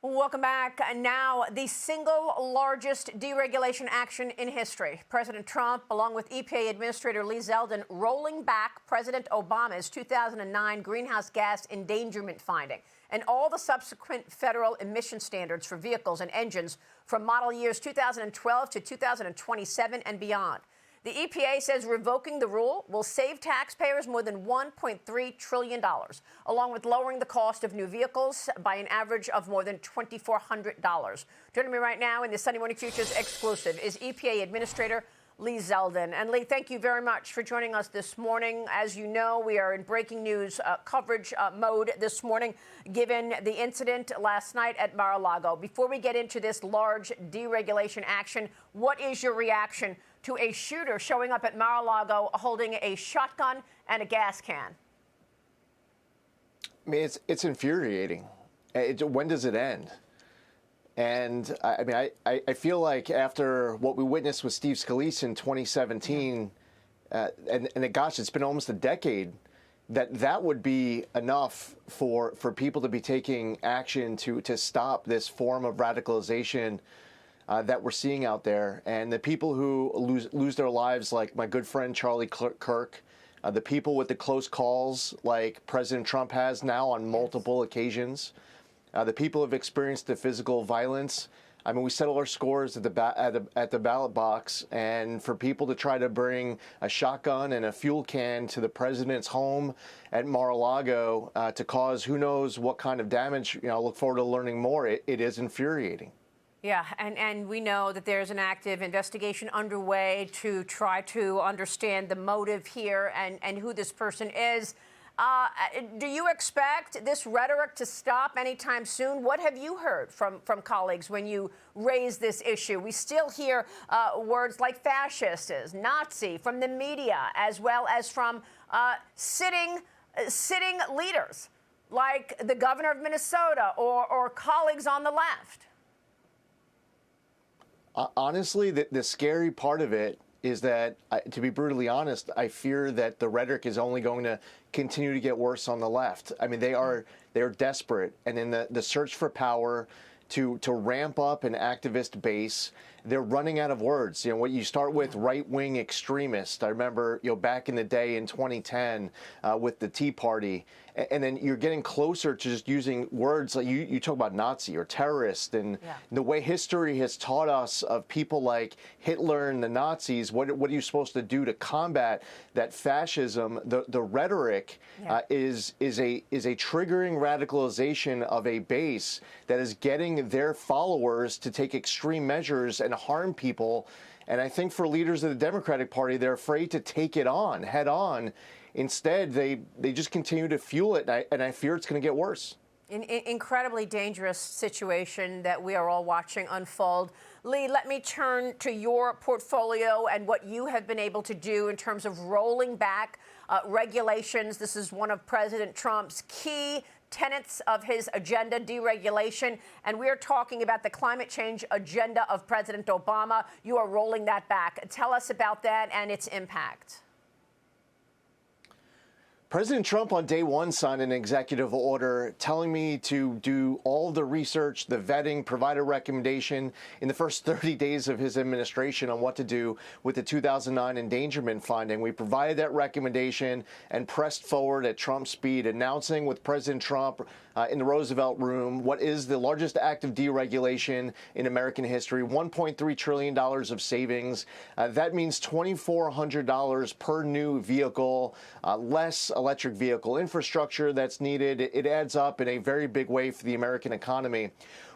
Welcome back. Now, the single largest deregulation action in history. President Trump, along with EPA Administrator Lee Zeldin, rolling back President Obama's 2009 greenhouse gas endangerment finding and all the subsequent federal emission standards for vehicles and engines from model years 2012 to 2027 and beyond. The EPA says revoking the rule will save taxpayers more than $1.3 trillion, along with lowering the cost of new vehicles by an average of more than $2,400. Joining me right now in the Sunday Morning Futures exclusive is EPA Administrator Lee Zeldin. And Lee, thank you very much for joining us this morning. As you know, we are in breaking news coverage mode this morning, given the incident last night at Mar-a-Lago. Before we get into this large deregulation action, what is your reaction to a shooter showing up at Mar-a-Lago holding a shotgun and a gas can? I mean, it's infuriating. When does it end? And I feel like after what we witnessed with Steve Scalise in 2017, gosh, it's been almost a decade, that would be enough for people to be taking action to stop this form of radicalization that we're seeing out there. And the people who lose their lives, like my good friend Charlie Kirk, the people with the close calls like President Trump has now on multiple occasions, the people who have experienced the physical violence. I mean, we settle our scores at the ballot box, and for people to try to bring a shotgun and a fuel can to the president's home at Mar-a-Lago to cause who knows what kind of damage, I look forward to learning more. It is infuriating. Yeah, and we know that there's an active investigation underway to try to understand the motive here and who this person is. Do you expect this rhetoric to stop anytime soon? What have you heard from colleagues when you raise this issue? We still hear words like fascist, Nazi from the media, as well as from sitting leaders like the governor of Minnesota or colleagues on the left. Honestly, the scary part of it is that, to be brutally honest, I fear that the rhetoric is only going to continue to get worse on the left. I mean, they're desperate, and in the search for power to ramp up an activist base, they're running out of words. What you start with, right-wing extremist. I remember, back in the day in 2010 with the Tea Party, and then you're getting closer to just using words like you talk about Nazi or terrorist, and the way history has taught us of people like Hitler and the Nazis. What are you supposed to do to combat that fascism? The rhetoric is a triggering radicalization of a base that is getting their followers to take extreme measures and harm people. And I think for leaders of the Democratic Party, they're afraid to take it on head on. Instead, they just continue to fuel it, and I fear it's going to get worse. An incredibly dangerous situation that we are all watching unfold. Lee, let me turn to your portfolio and what you have been able to do in terms of rolling back regulations. This is one of President Trump's key tenets of his agenda, deregulation, and we're talking about the climate change agenda of President Obama. You are rolling that back. Tell us about that and its impact. President Trump on day one signed an executive order telling me to do all the research, the vetting, provide a recommendation in the first 30 days of his administration on what to do with the 2009 endangerment finding. We provided that recommendation and pressed forward at Trump speed, announcing with President Trump in the Roosevelt Room what is the largest act of deregulation in American history, $1.3 trillion of savings. That means $2,400 per new vehicle, less electric vehicle infrastructure that's needed. It adds up in a very big way for the American economy.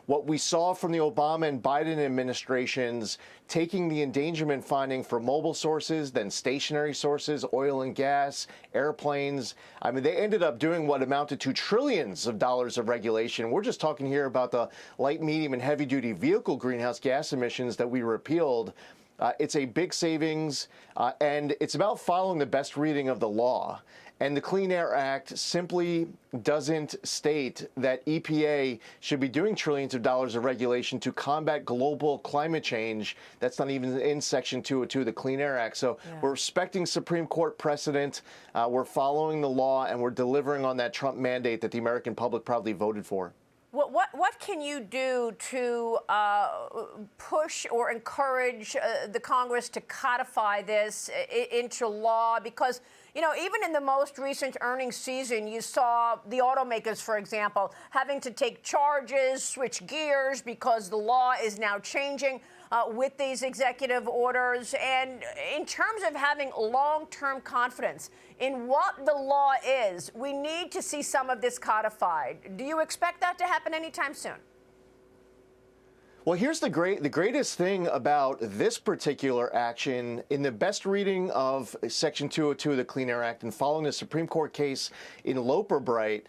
What we saw from the Obama and Biden administrations taking the endangerment finding for mobile sources, then stationary sources, oil and gas, airplanes. I mean, they ended up doing what amounted to trillions of dollars of regulation. We're just talking here about the light, medium, and heavy-duty vehicle greenhouse gas emissions that we repealed. It's a big savings, and it's about following the best reading of the law. And the Clean Air Act simply doesn't state that EPA should be doing trillions of dollars of regulation to combat global climate change. That's not even in Section 202 of the Clean Air Act. So we're respecting Supreme Court precedent, we're following the law, and we're delivering on that Trump mandate that the American public probably voted for. what can you do to push or encourage the Congress to codify this into law? Because, you know, even in the most recent earnings season, you saw the automakers, for example, having to take charges, switch gears because the law is now changing with these executive orders. And in terms of having long-term confidence in what the law is, we need to see some of this codified. Do you expect that to happen anytime soon? Well, here's the greatest thing about this particular action. In the best reading of Section 202 of the Clean Air Act and following the Supreme Court case in Loper Bright,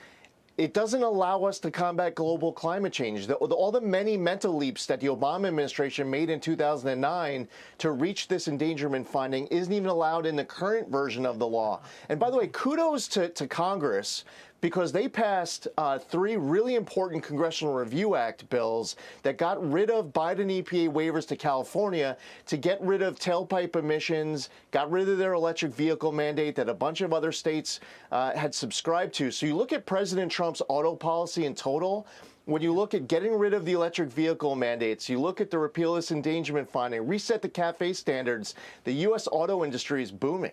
it doesn't allow us to combat global climate change. All the many mental leaps that the Obama administration made in 2009 to reach this endangerment finding isn't even allowed in the current version of the law. And by the way, kudos to Congress, because they passed 3 really important Congressional Review Act bills that got rid of Biden EPA waivers to California to get rid of tailpipe emissions, got rid of their electric vehicle mandate that a bunch of other states had subscribed to. So you look at President Trump's auto policy in total. When you look at getting rid of the electric vehicle mandates, you look at the repeal of this endangerment finding, reset the CAFE standards, the U.S. auto industry is booming.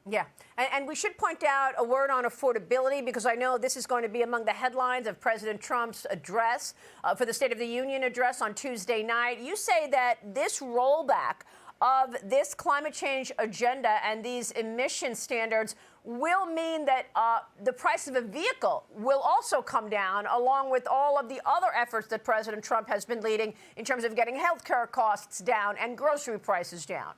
Yeah, and we should point out a word on affordability, because I know this is going to be among the headlines of President Trump's address for the State of the Union address on Tuesday night. You say that this rollback of this climate change agenda and these emission standards will mean that the price of a vehicle will also come down, along with all of the other efforts that President Trump has been leading in terms of getting health care costs down and grocery prices down.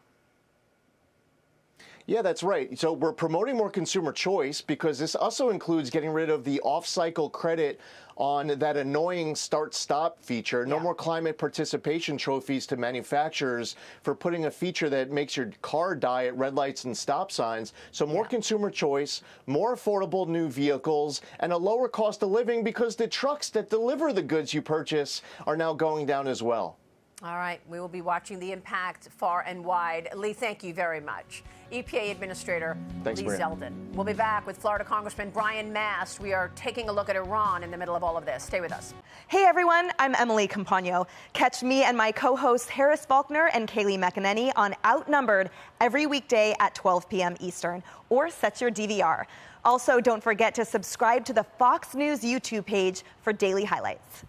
Yeah, that's right. So we're promoting more consumer choice, because this also includes getting rid of the off-cycle credit on that annoying start-stop feature. No more climate participation trophies to manufacturers for putting a feature that makes your car die at red lights and stop signs. So more consumer choice, more affordable new vehicles, and a lower cost of living, because the trucks that deliver the goods you purchase are now going down as well. All right, we will be watching the impact far and wide. Lee, thank you very much. EPA Administrator Lee Zeldin. We'll be back with Florida Congressman Brian Mast. We are taking a look at Iran in the middle of all of this. Stay with us. Hey everyone, I'm Emily Campagno. Catch me and my co-hosts Harris Faulkner and Kaylee McEnany on Outnumbered every weekday at 12 p.m. Eastern, or set your DVR. Also, don't forget to subscribe to the Fox News YouTube page for daily highlights.